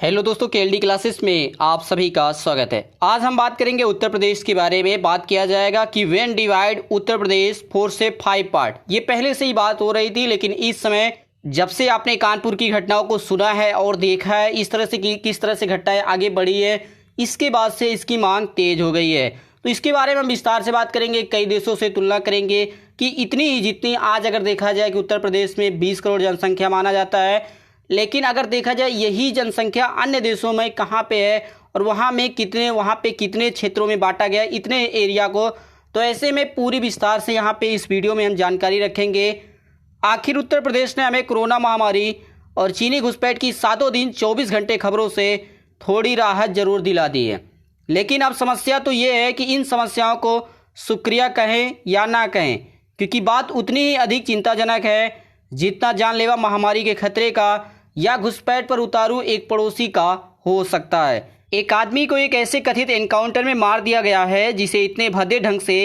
Hello दोस्तों, KLD classes में आप सभी का स्वागत है। आज हम बात करेंगे उत्तर प्रदेश के बारे में। बात किया जाएगा कि व्हेन डिवाइड उत्तर प्रदेश 4 से 5 पार्ट। ये पहले से ही बात हो रही थी, लेकिन इस समय जब से आपने कानपुर की घटनाओं को सुना है और देखा है इस तरह से कि किस तरह से घटनाएं आगे बढ़ी है, इसके बाद से इसकी मांग तेज हो गई है। तो इसके बारे में हम विस्तार से बात करेंगे, कई देशों से तुलना करेंगे कि इतनी ही जितनी आज अगर देखा जाए कि उत्तर प्रदेश में 20 करोड़ जनसंख्या माना जाता है, लेकिन अगर देखा जाए यही जनसंख्या अन्य देशों में कहाँ पे है और वहाँ पे कितने क्षेत्रों में बांटा गया इतने एरिया को। तो ऐसे में पूरी विस्तार से यहाँ पे इस वीडियो में हम जानकारी रखेंगे। आखिर उत्तर प्रदेश ने हमें कोरोना महामारी और चीनी घुसपैठ की 7 दिन 24 घंटे खबरों से थोड़ी राहत जरूर दिला दी है, लेकिन अब समस्या तो ये है कि इन समस्याओं को शुक्रिया कहें या ना कहें, क्योंकि बात उतनी ही अधिक चिंताजनक है जितना जानलेवा महामारी के खतरे का या घुसपैठ पर उतारू एक पड़ोसी का हो सकता है। एक आदमी को एक ऐसे कथित एनकाउंटर में मार दिया गया है जिसे इतने भद्दे ढंग से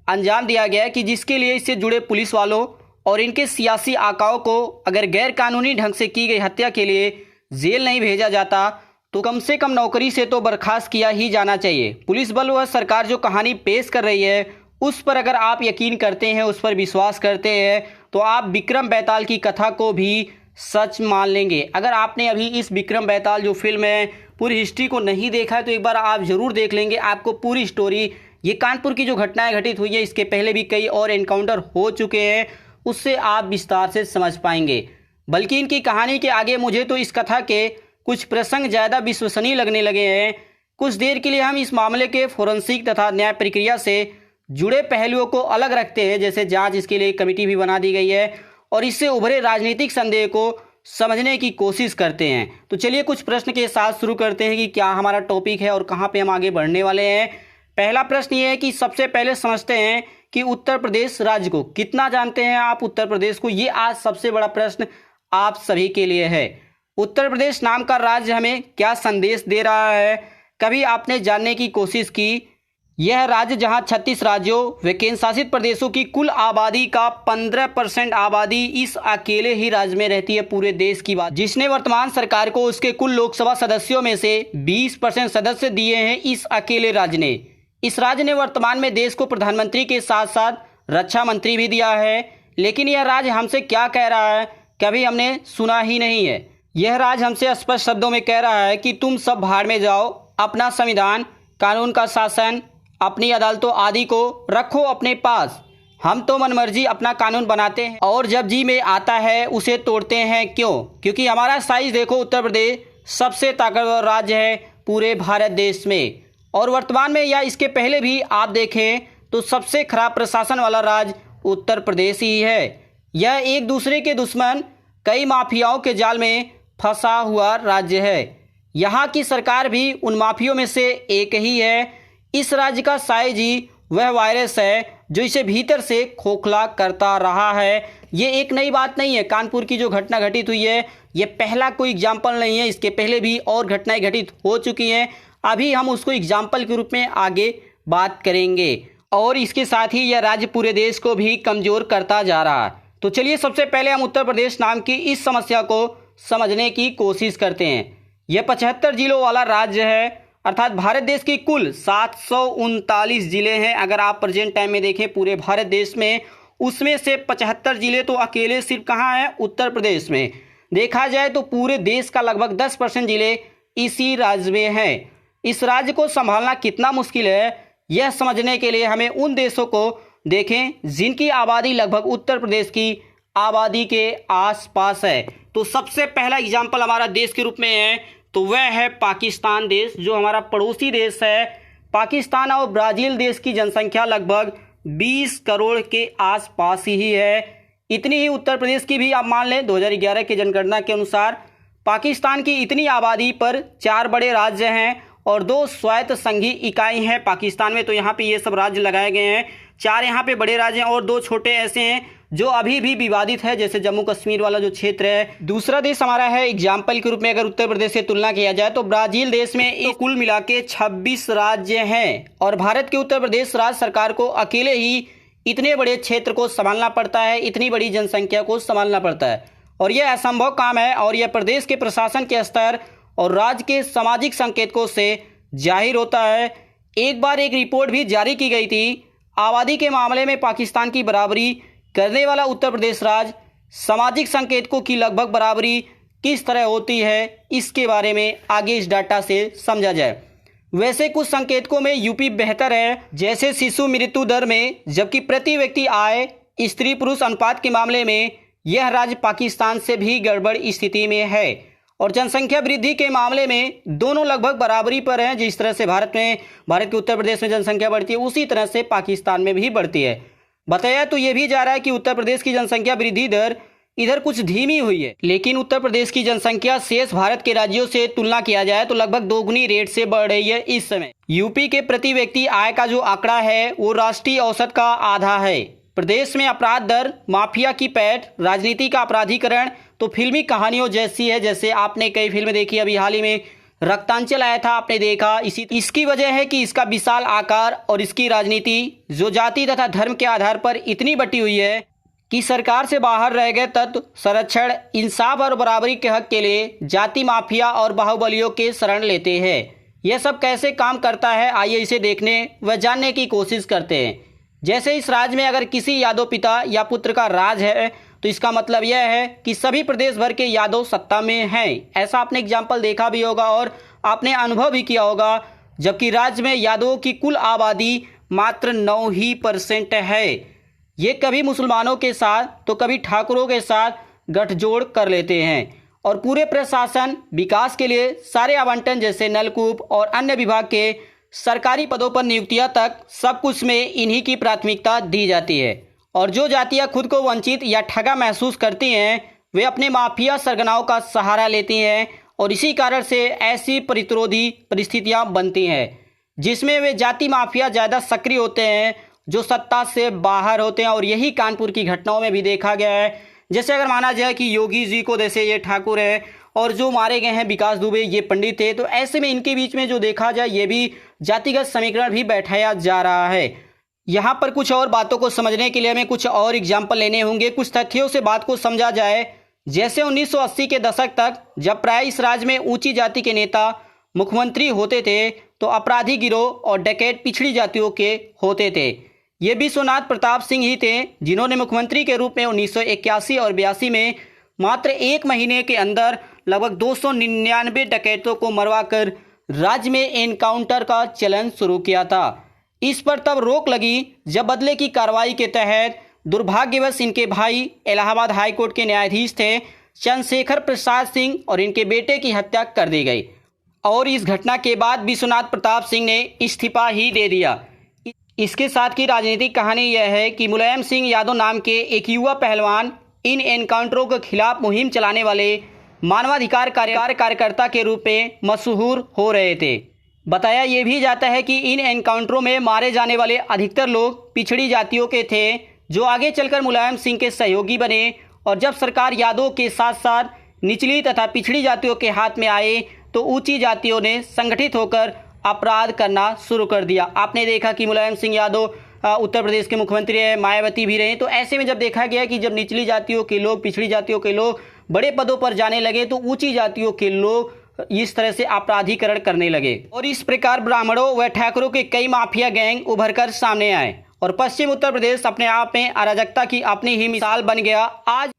अंजाम दिया गया है कि जिसके लिए इससे जुड़े पुलिस वालों और इनके सियासी आकाओं को अगर गैर कानूनी ढंग से की गई हत्या के लिए जेल नहीं भेजा जाता तो कम से कम नौकरी से तो बर्खास्त किया ही जाना चाहिए। पुलिस बल व सरकार जो कहानी पेश कर रही है उस पर अगर आप यकीन करते हैं, उस पर विश्वास करते हैं, तो आप विक्रम बेताल की कथा को भी सच मान लेंगे। अगर आपने अभी इस विक्रम बेताल जो फिल्म है पूरी हिस्ट्री को नहीं देखा है तो एक बार आप ज़रूर देख लेंगे। आपको पूरी स्टोरी, ये कानपुर की जो घटनाएं घटित हुई है, इसके पहले भी कई और एनकाउंटर हो चुके हैं, उससे आप विस्तार से समझ पाएंगे। बल्कि इनकी कहानी के आगे मुझे तो इस कथा के कुछ प्रसंग ज़्यादा विश्वसनीय लगने लगे हैं। कुछ देर के लिए हम इस मामले के फोरेंसिक तथा न्याय प्रक्रिया से जुड़े पहलुओं को अलग रखते हैं, जैसे जांच, इसके लिए कमेटी भी बना दी गई है, और इससे उभरे राजनीतिक संदेह को समझने की कोशिश करते हैं। तो चलिए कुछ प्रश्न के साथ शुरू करते हैं कि क्या हमारा टॉपिक है और कहाँ पे हम आगे बढ़ने वाले हैं। पहला प्रश्न ये है कि सबसे पहले समझते हैं कि उत्तर प्रदेश राज्य को कितना जानते हैं आप उत्तर प्रदेश को। ये आज सबसे बड़ा प्रश्न आप सभी के लिए है। उत्तर प्रदेश नाम का राज्य हमें क्या संदेश दे रहा है, कभी आपने जानने की कोशिश की? यह राज्य जहां 36 राज्यों व केंद्र शासित प्रदेशों की कुल आबादी का 15% आबादी इस अकेले ही राज्य में रहती है पूरे देश की बात, जिसने वर्तमान सरकार को उसके कुल लोकसभा सदस्यों में से 20% सदस्य दिए हैं इस अकेले राज्य ने। इस राज्य ने वर्तमान में देश को प्रधानमंत्री के साथ साथ रक्षा मंत्री भी दिया है, लेकिन यह राज्य हमसे क्या कह रहा है कभी हमने सुना ही नहीं है। यह राज्य हमसे स्पष्ट शब्दों में कह रहा है कि तुम सब भाड़ में जाओ, अपना संविधान, कानून का शासन, अपनी अदालतों आदि को रखो अपने पास। हम तो मनमर्जी अपना कानून बनाते हैं और जब जी में आता है उसे तोड़ते हैं। क्यों? क्योंकि हमारा साइज देखो, उत्तर प्रदेश सबसे ताकतवर राज्य है पूरे भारत देश में, और वर्तमान में या इसके पहले भी आप देखें तो सबसे खराब प्रशासन वाला राज्य उत्तर प्रदेश ही है। यह एक दूसरे के दुश्मन, कई माफियाओं के जाल में फंसा हुआ राज्य है। यहाँ की सरकार भी उन माफियों में से एक ही है। इस राज्य का साइज ही वह वायरस है जो इसे भीतर से खोखला करता रहा है। ये एक नई बात नहीं है। कानपुर की जो घटना घटित हुई है ये पहला कोई एग्जाम्पल नहीं है, इसके पहले भी और घटनाएं घटित हो चुकी हैं। अभी हम उसको एग्जाम्पल के रूप में आगे बात करेंगे, और इसके साथ ही यह राज्य पूरे देश को भी कमजोर करता जा रहा है। तो चलिए सबसे पहले हम उत्तर प्रदेश नाम की इस समस्या को समझने की कोशिश करते हैं। यह 75 जिलों वाला राज्य है, अर्थात भारत देश की कुल 739 जिले हैं। अगर आप प्रेजेंट टाइम में देखें पूरे भारत देश में, उसमें से 75 जिले तो अकेले सिर्फ कहाँ हैं? उत्तर प्रदेश में। देखा जाए तो पूरे देश का लगभग 10% जिले इसी राज्य में हैं। इस राज्य को संभालना कितना मुश्किल है, यह समझने के लिए हमें उन देशों को देखें जिनकी आबादी लगभग उत्तर प्रदेश की आबादी के आसपास है। तो सबसे पहला एग्जाम्पल हमारा देश के रूप में है तो वह है पाकिस्तान देश, जो हमारा पड़ोसी देश है। पाकिस्तान और ब्राज़ील देश की जनसंख्या लगभग 20 करोड़ के आसपास ही है। इतनी ही उत्तर प्रदेश की भी आप मान लें। 2011 की जनगणना के अनुसार पाकिस्तान की इतनी आबादी पर 4 बड़े राज्य हैं और 2 स्वायत्त संघीय इकाई हैं पाकिस्तान में। तो यहाँ पे ये सब राज्य लगाए गए हैं। 4 यहाँ पे बड़े राज्य हैं और 2 छोटे ऐसे हैं जो अभी भी विवादित है, जैसे जम्मू कश्मीर वाला जो क्षेत्र है। दूसरा देश हमारा है एग्जाम्पल के रूप में, अगर उत्तर प्रदेश से तुलना किया जाए तो ब्राजील देश में तो कुल मिला के 26 राज्य हैं, और भारत के उत्तर प्रदेश राज्य सरकार को अकेले ही इतने बड़े क्षेत्र को संभालना पड़ता है, इतनी बड़ी जनसंख्या को संभालना पड़ता है, और यह असंभव काम है। और यह प्रदेश के प्रशासन के स्तर और राज्य के सामाजिक संकेतकों से जाहिर होता है। एक बार एक रिपोर्ट भी जारी की गई थी, आबादी के मामले में पाकिस्तान की बराबरी करने वाला उत्तर प्रदेश राज्य सामाजिक संकेतकों की लगभग बराबरी किस तरह होती है, इसके बारे में आगे इस डाटा से समझा जाए। वैसे कुछ संकेतकों में यूपी बेहतर है, जैसे शिशु मृत्यु दर में, जबकि प्रति व्यक्ति आय, स्त्री पुरुष अनुपात के मामले में यह राज्य पाकिस्तान से भी गड़बड़ स्थिति में है। और जनसंख्या वृद्धि के मामले में दोनों लगभग बराबरी पर हैं। जिस तरह से भारत के उत्तर प्रदेश में जनसंख्या बढ़ती है, उसी तरह से पाकिस्तान में भी बढ़ती है। बताया तो ये भी जा रहा है कि उत्तर प्रदेश की जनसंख्या वृद्धि दर इधर कुछ धीमी हुई है, लेकिन उत्तर प्रदेश की जनसंख्या शेष भारत के राज्यों से तुलना किया जाए तो लगभग दोगुनी रेट से बढ़ रही है। इस समय यूपी के प्रति व्यक्ति आय का जो आंकड़ा है वो राष्ट्रीय औसत का आधा है। प्रदेश में अपराध दर, माफिया की पैठ, राजनीति का अपराधीकरण तो फिल्मी कहानियों जैसी है। जैसे आपने कई फिल्में देखी, अभी हाल ही में रक्तांचल आया था, आपने देखा। इसकी वजह है कि इसका विशाल आकार और इसकी राजनीति जो जाति तथा धर्म के आधार पर इतनी बटी हुई है कि सरकार से बाहर रह गए तत्व संरक्षण, इंसाफ और बराबरी के हक के लिए जाति माफिया और बाहुबलियों के शरण लेते हैं। यह सब कैसे काम करता है, आइए इसे देखने व जानने की कोशिश करते हैं। जैसे इस राज्य में अगर किसी यादव पिता या पुत्र का राज है तो इसका मतलब यह है कि सभी प्रदेश भर के यादव सत्ता में हैं। ऐसा आपने एग्जाम्पल देखा भी होगा और आपने अनुभव भी किया होगा। जबकि राज्य में यादवों की कुल आबादी मात्र 9% है। ये कभी मुसलमानों के साथ तो कभी ठाकुरों के साथ गठजोड़ कर लेते हैं और पूरे प्रशासन, विकास के लिए सारे आवंटन जैसे नलकूप और अन्य विभाग के सरकारी पदों पर नियुक्तियां तक सब कुछ में इन्हीं की प्राथमिकता दी जाती है। और जो जातियां खुद को वंचित या ठगा महसूस करती हैं वे अपने माफिया सरगनाओं का सहारा लेती हैं और इसी कारण से ऐसी प्रतिरोधी परिस्थितियां बनती हैं जिसमें वे जाति माफिया ज़्यादा सक्रिय होते हैं जो सत्ता से बाहर होते हैं। और यही कानपुर की घटनाओं में भी देखा गया है। जैसे अगर माना जाए कि योगी जी को जैसे ये ठाकुर है और जो मारे गए हैं विकास दुबे ये पंडित थे, तो ऐसे में इनके बीच में जो देखा जाए ये भी जातिगत समीकरण भी बैठाया जा रहा है। यहाँ पर कुछ और बातों को समझने के लिए हमें कुछ और एग्जाम्पल लेने होंगे, कुछ तथ्यों से बात को समझा जाए। जैसे 1980 के दशक तक जब प्राय इस राज्य में ऊंची जाति के नेता मुख्यमंत्री होते थे तो अपराधी गिरोह और डकैत पिछड़ी जातियों के होते थे। ये विश्वनाथ प्रताप सिंह ही थे जिन्होंने मुख्यमंत्री के रूप में 1981 और 82 में मात्र 1 महीने के अंदर लगभग 299 डकैतों को मरवाकर राज्य में एनकाउंटर का चलन शुरू किया था। इस पर तब रोक लगी जब बदले की कार्रवाई के तहत दुर्भाग्यवश इनके भाई इलाहाबाद हाईकोर्ट के न्यायाधीश थे चंद्रशेखर प्रसाद सिंह और इनके बेटे की हत्या कर दी गई। और इस घटना के बाद विश्वनाथ प्रताप सिंह ने इस्तीफा ही दे दिया। इसके साथ की राजनीतिक कहानी यह है कि मुलायम सिंह यादव नाम के एक युवा पहलवान इन एनकाउंटरों के खिलाफ मुहिम चलाने वाले मानवाधिकार कार्यकर्ता के रूप में मशहूर हो रहे थे। बताया ये भी जाता है कि इन एनकाउंटरों में मारे जाने वाले अधिकतर लोग पिछड़ी जातियों के थे जो आगे चलकर मुलायम सिंह के सहयोगी बने। और जब सरकार यादवों के साथ साथ निचली तथा पिछड़ी जातियों के हाथ में आए तो ऊंची जातियों ने संगठित होकर अपराध करना शुरू कर दिया। आपने देखा कि मुलायम सिंह यादव उत्तर प्रदेश के मुख्यमंत्री है, मायावती भी रहे। तो ऐसे में जब देखा गया कि जब निचली जातियों के लोग, पिछड़ी जातियों के लोग बड़े पदों पर जाने लगे तो ऊंची जातियों के लोग इस तरह से अपराधीकरण करने लगे और इस प्रकार ब्राह्मणों व ठाकुरों के कई माफिया गैंग उभर कर सामने आए और पश्चिम उत्तर प्रदेश अपने आप में अराजकता की अपनी ही मिसाल बन गया।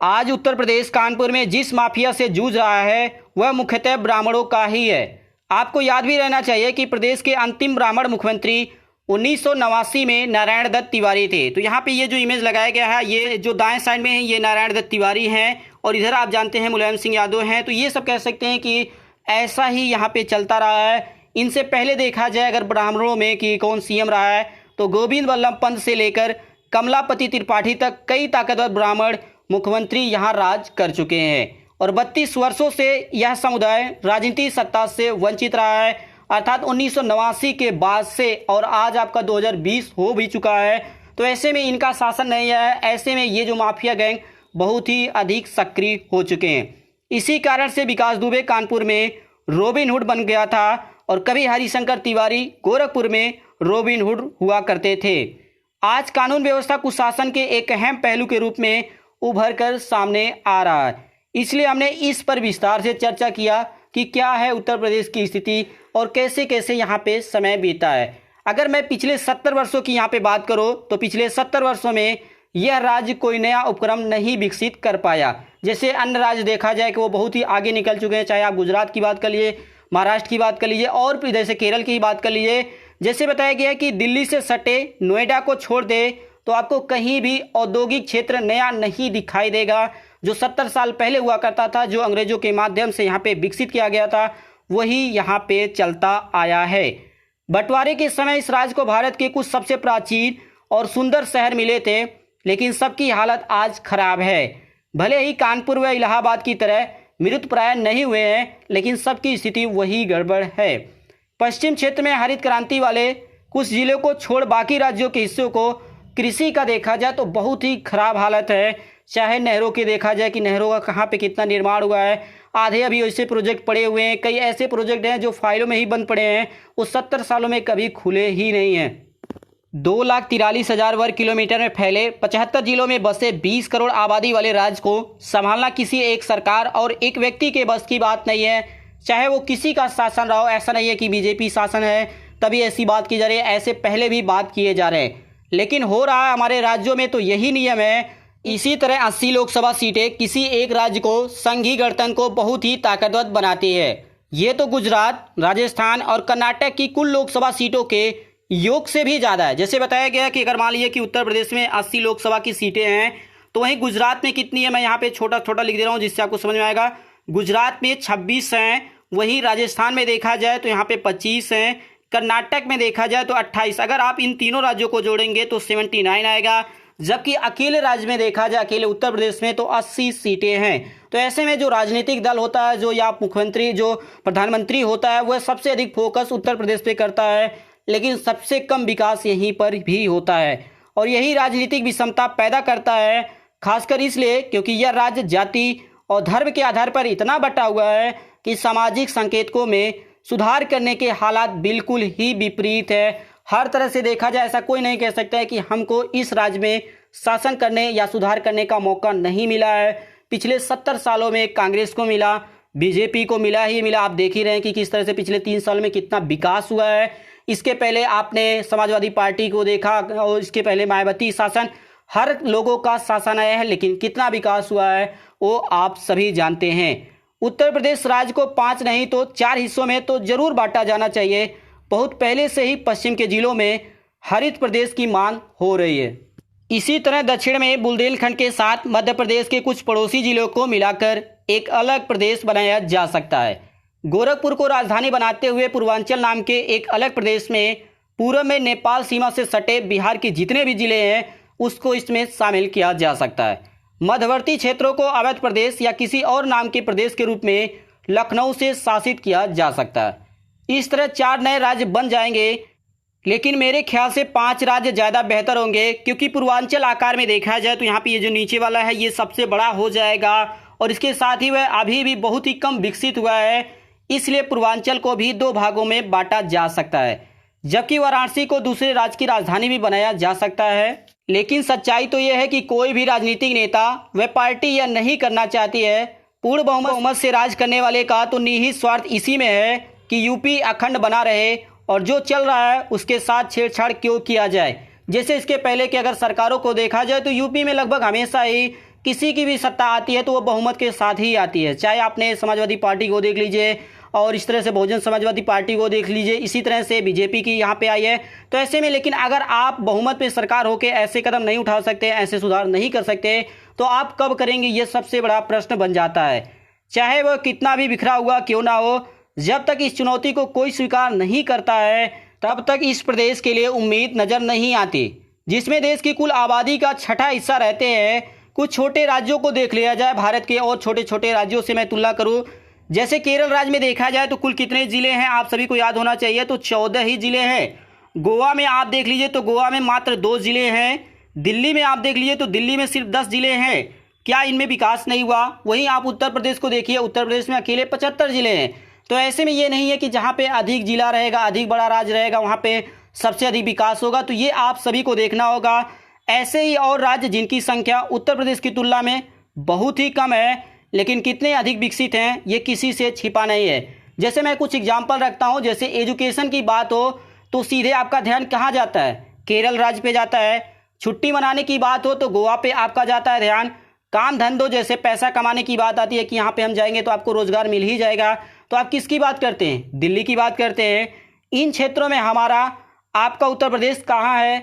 आज उत्तर प्रदेश कानपुर में जिस माफिया से जूझ रहा है वह मुख्यतः ब्राह्मणों का ही है। आपको याद भी रहना चाहिए कि प्रदेश के अंतिम ब्राह्मण मुख्यमंत्री 1989 में नारायण दत्त तिवारी थे। तो यहाँ पे ये जो इमेज लगाया गया है, ये जो दाएं साइड में है ये नारायण दत्त तिवारी हैं और इधर आप जानते हैं मुलायम सिंह यादव हैं। तो ये सब कह सकते हैं कि ऐसा ही यहाँ पे चलता रहा है। इनसे पहले देखा जाए अगर ब्राह्मणों में कि कौन सीएम रहा है तो गोविंद वल्लभ पंत से लेकर कमलापति त्रिपाठी तक कई ताकतवर ब्राह्मण मुख्यमंत्री यहाँ राज कर चुके हैं और 32 वर्षों से यह समुदाय राजनीतिक सत्ता से वंचित रहा है। अर्थात 1989 के बाद से और आज आपका 2020 हो भी चुका है। तो ऐसे में इनका शासन नहीं है। ऐसे में ये जो माफिया गैंग बहुत ही अधिक सक्रिय हो चुके हैं। इसी कारण से विकास दुबे कानपुर में रॉबिन हुड बन गया था और कभी हरिशंकर तिवारी गोरखपुर में रॉबिन हुड हुआ करते थे। आज कानून व्यवस्था कुशासन के एक अहम पहलू के रूप में उभर कर सामने आ रहा है। इसलिए हमने इस पर विस्तार से चर्चा किया कि क्या है उत्तर प्रदेश की स्थिति और कैसे कैसे यहाँ पे समय बीता है। अगर मैं पिछले 70 वर्षों की यहाँ पे बात करूँ तो पिछले 70 वर्षों में यह राज्य कोई नया उपक्रम नहीं विकसित कर पाया। जैसे अन्य राज्य देखा जाए कि वो बहुत ही आगे निकल चुके हैं, चाहे आप गुजरात की बात कर लीजिए, महाराष्ट्र की बात कर लीजिए और फिर जैसे केरल की बात कर लीजिए। जैसे बताया गया है कि दिल्ली से सटे नोएडा को छोड़ दे तो आपको कहीं भी औद्योगिक क्षेत्र नया नहीं दिखाई देगा। जो 70 साल पहले हुआ करता था, जो अंग्रेजों के माध्यम से यहाँ पे विकसित किया गया था, वही यहाँ पे चलता आया है। बंटवारे के समय इस राज्य को भारत के कुछ सबसे प्राचीन और सुंदर शहर मिले थे, लेकिन सबकी हालत आज खराब है। भले ही कानपुर व इलाहाबाद की तरह मृतप्राय नहीं हुए हैं, लेकिन सबकी स्थिति वही गड़बड़ है। पश्चिम क्षेत्र में हरित क्रांति वाले कुछ जिलों को छोड़ बाकी राज्यों के हिस्सों को कृषि का देखा जाए तो बहुत ही खराब हालत है। चाहे नहरों की देखा जाए कि नहरों का कहाँ पे कितना निर्माण हुआ है, आधे अभी ऐसे प्रोजेक्ट पड़े हुए हैं, कई ऐसे प्रोजेक्ट हैं जो फाइलों में ही बंद पड़े हैं, उस 70 सालों में कभी खुले ही नहीं हैं। 2,43,000 वर्ग किलोमीटर में फैले 75 जिलों में बसे 20 करोड़ आबादी वाले राज्य को संभालना किसी एक सरकार और एक व्यक्ति के बस की बात नहीं है। चाहे वो किसी का शासन रहा हो, ऐसा नहीं है कि बीजेपी शासन है तभी ऐसी बात की जा रही है, ऐसे पहले भी बात किए जा रहे हैं, लेकिन हो रहा है हमारे राज्यों में तो यही नियम है। इसी तरह 80 लोकसभा सीटें किसी एक राज्य को संघीय गणतंत्र को बहुत ही ताकतवर बनाती है। ये तो गुजरात, राजस्थान और कर्नाटक की कुल लोकसभा सीटों के योग से भी ज़्यादा है। जैसे बताया गया कि अगर मान लीजिए कि उत्तर प्रदेश में 80 लोकसभा की सीटें हैं तो वहीं गुजरात में कितनी है, मैं यहाँ पे छोटा छोटा लिख दे रहा हूँ जिससे आपको समझ में आएगा। गुजरात में 26 हैं, वहीं राजस्थान में देखा जाए तो यहाँ पे 25 हैं, कर्नाटक में देखा जाए तो 28। अगर आप इन तीनों राज्यों को जोड़ेंगे तो 79 आएगा, जबकि अकेले राज्य में देखा जाए अकेले उत्तर प्रदेश में तो 80 सीटें हैं। तो ऐसे में जो राजनीतिक दल होता है, जो या मुख्यमंत्री, जो प्रधानमंत्री होता है, वह सबसे अधिक फोकस उत्तर प्रदेश पे करता है, लेकिन सबसे कम विकास यहीं पर भी होता है और यही राजनीतिक विषमता पैदा करता है। खासकर इसलिए क्योंकि यह राज्य जाति और धर्म के आधार पर इतना बटा हुआ है कि सामाजिक संकेतकों में सुधार करने के हालात बिल्कुल ही विपरीत है। हर तरह से देखा जाए ऐसा कोई नहीं कह सकता है कि हमको इस राज्य में शासन करने या सुधार करने का मौका नहीं मिला है। पिछले 70 सालों में कांग्रेस को मिला, बीजेपी को मिला ही मिला। आप देख ही रहे हैं कि किस तरह से पिछले 3 साल में कितना विकास हुआ है। इसके पहले आपने समाजवादी पार्टी को देखा और इसके पहले मायावती शासन, हर लोगों का शासन आया है, लेकिन कितना विकास हुआ है वो आप सभी जानते हैं। उत्तर प्रदेश राज्य को 5 नहीं तो 4 हिस्सों में तो जरूर बांटा जाना चाहिए। बहुत पहले से ही पश्चिम के जिलों में हरित प्रदेश की मांग हो रही है। इसी तरह दक्षिण में बुंदेलखंड के साथ मध्य प्रदेश के कुछ पड़ोसी जिलों को मिलाकर एक अलग प्रदेश बनाया जा सकता है। गोरखपुर को राजधानी बनाते हुए पूर्वांचल नाम के एक अलग प्रदेश में पूर्व में नेपाल सीमा से सटे बिहार के जितने भी जिले हैं उसको इसमें शामिल किया जा सकता है। मध्यवर्ती क्षेत्रों को अवध प्रदेश या किसी और नाम के प्रदेश के रूप में लखनऊ से शासित किया जा सकता है। इस तरह 4 नए राज्य बन जाएंगे, लेकिन मेरे ख्याल से 5 राज्य ज़्यादा बेहतर होंगे, क्योंकि पूर्वांचल आकार में देखा जाए तो यहाँ पे ये जो नीचे वाला है ये सबसे बड़ा हो जाएगा और इसके साथ ही वह अभी भी बहुत ही कम विकसित हुआ है, इसलिए पूर्वांचल को भी 2 भागों में बांटा जा सकता है, जबकि वाराणसी को दूसरे राज्य की राजधानी भी बनाया जा सकता है। लेकिन सच्चाई तो यह है कि कोई भी राजनीतिक नेता वह पार्टी यह नहीं करना चाहती है। पूर्ण बहुमत से राज करने वाले का तो निहित स्वार्थ इसी में है कि यूपी अखंड बना रहे और जो चल रहा है उसके साथ छेड़छाड़ क्यों किया जाए। जैसे इसके पहले कि अगर सरकारों को देखा जाए तो यूपी में लगभग हमेशा ही किसी की भी सत्ता आती है तो वो बहुमत के साथ ही आती है। चाहे आपने समाजवादी पार्टी को देख लीजिए और इस तरह से बहुजन समाजवादी पार्टी को देख लीजिए, इसी तरह से बीजेपी की यहाँ पे आई है। तो ऐसे में लेकिन अगर आप बहुमत पे सरकार होकर ऐसे कदम नहीं उठा सकते, ऐसे सुधार नहीं कर सकते, तो आप कब करेंगे, ये सबसे बड़ा प्रश्न बन जाता है। चाहे वह कितना भी बिखरा हुआ क्यों ना हो, जब तक इस चुनौती को कोई स्वीकार नहीं करता है तब तक इस प्रदेश के लिए उम्मीद नजर नहीं आती, जिसमें देश की कुल आबादी का 6ठा हिस्सा रहते हैं। कुछ छोटे राज्यों को देख लिया जाए, भारत के और छोटे छोटे राज्यों से मैं तुलना करूं, जैसे केरल राज्य में देखा जाए तो कुल कितने जिले हैं आप सभी को याद होना चाहिए, तो 14 ही जिले हैं। गोवा में आप देख लीजिए तो गोवा में मात्र 2 जिले हैं। दिल्ली में आप देख लीजिए तो दिल्ली में सिर्फ 10 जिले हैं। क्या इनमें विकास नहीं हुआ? वहीं आप उत्तर प्रदेश को देखिए, उत्तर प्रदेश में अकेले 75 जिले हैं। तो ऐसे में ये नहीं है कि जहाँ पे अधिक जिला रहेगा, अधिक बड़ा राज्य रहेगा, वहाँ पे सबसे अधिक विकास होगा, तो ये आप सभी को देखना होगा। ऐसे ही और राज्य जिनकी संख्या उत्तर प्रदेश की तुलना में बहुत ही कम है, लेकिन कितने अधिक विकसित हैं ये किसी से छिपा नहीं है। जैसे मैं कुछ एग्जाम्पल रखता हूँ, जैसे एजुकेशन की बात हो तो सीधे आपका ध्यान कहाँ जाता है? केरल राज्य पे जाता है। छुट्टी मनाने की बात हो तो गोवा पे आपका जाता है ध्यान। काम धंधों जैसे पैसा कमाने की बात आती है कि यहाँ पे हम जाएंगे तो आपको रोजगार मिल ही जाएगा, तो आप किसकी बात करते हैं? दिल्ली की बात करते हैं। इन क्षेत्रों में हमारा आपका उत्तर प्रदेश कहाँ है?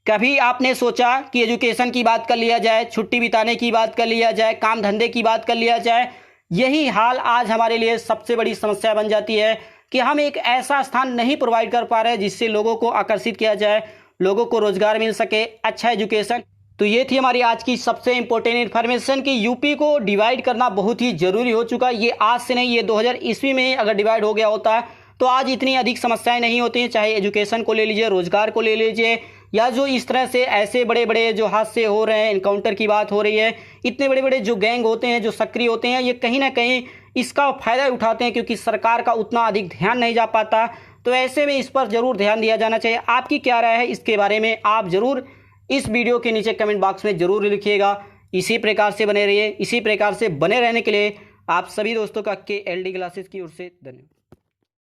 कभी आपने सोचा कि एजुकेशन की बात कर लिया जाए, छुट्टी बिताने की बात कर लिया जाए, काम धंधे की बात कर लिया जाए? यही हाल आज हमारे लिए सबसे बड़ी समस्या बन जाती है कि हम एक ऐसा स्थान नहीं प्रोवाइड कर पा रहे जिससे लोगों को आकर्षित किया जाए, लोगों को रोजगार मिल सके, अच्छा एजुकेशन। तो ये थी हमारी आज की सबसे इंपॉर्टेंट इन्फॉर्मेशन कि यूपी को डिवाइड करना बहुत ही जरूरी हो चुका है। ये आज से नहीं, ये 2000 ईस्वी में अगर डिवाइड हो गया होता है तो आज इतनी अधिक समस्याएं नहीं होती हैं। चाहे एजुकेशन को ले लीजिए, रोजगार को ले लीजिए, या जो इस तरह से ऐसे बड़े बड़े जो हादसे हो रहे हैं, इनकाउंटर की बात हो रही है, इतने बड़े बड़े जो गैंग होते हैं, जो सक्रिय होते हैं, ये कहीं ना कहीं इसका फायदा उठाते हैं क्योंकि सरकार का उतना अधिक ध्यान नहीं जा पाता। तो ऐसे में इस पर जरूर ध्यान दिया जाना चाहिए। आपकी क्या राय है इसके बारे में? आप जरूर इस वीडियो के नीचे कमेंट बॉक्स में जरूर लिखिएगा। इसी प्रकार से बने रहिए। इसी प्रकार से बने रहने के लिए आप सभी दोस्तों का KLD क्लासेस की ओर से धन्यवाद।